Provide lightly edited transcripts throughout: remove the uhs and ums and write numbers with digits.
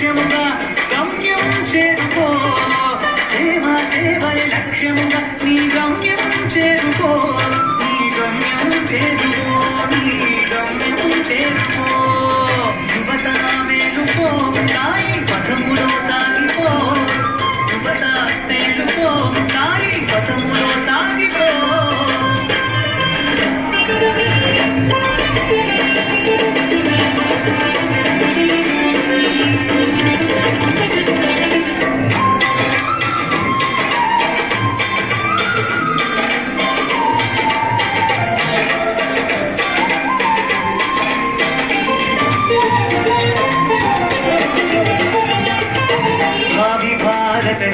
లక్ష్యముగా గమ్యం చేరుకో సేవా సేవయ లక్ష్యముగా నీ గమ్యం చేరుకో నీ గమ్యం చేరుకో నీ గమ్యం చేరుకో యువత మేలుకో సాయి పథములో సాగిపో యువత మేలుకో సాయి పథములో సాగిపో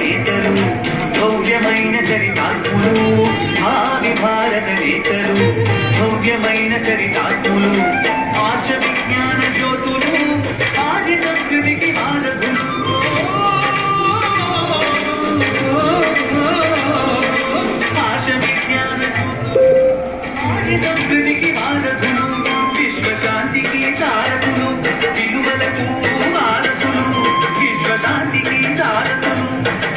నేతలు భవ్యమైన చరితాత్ములు భావి భారత నేతలు భవ్యమైన చరితాత్ములు ఆర్ష విజ్ఞాన జ్యోతులు ఆది సంస్కృతికి వారధులు ఆర్ష విజ్ఞాన జ్యోతులు ఆది సంస్కృతికి వారధులు విశ్వశాంతికి సారథులు విలువలకు వారసులు విశ్వశాంతికి సారథులు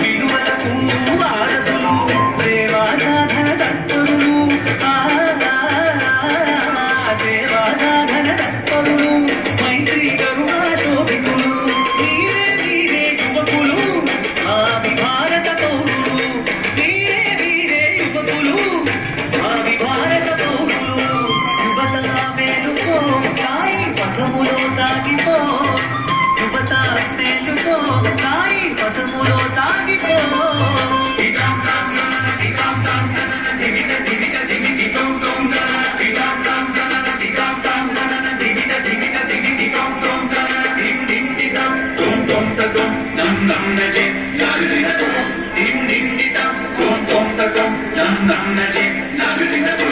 విలువలకు వారసులు సేవా సాధన తత్పరులు సేవా సాధన తత్పరులు మైత్రి కరుణా శోభితులు వీరే వీరే యువకులు భావి భారత పౌరులు వీరే వీరే యువకులు భావి భారత పౌరులు యువత మేలుకో సాయి పథములో సాగిపో యువత మేలుకో సాయి పథములో సాగిపో Nam nam na je, na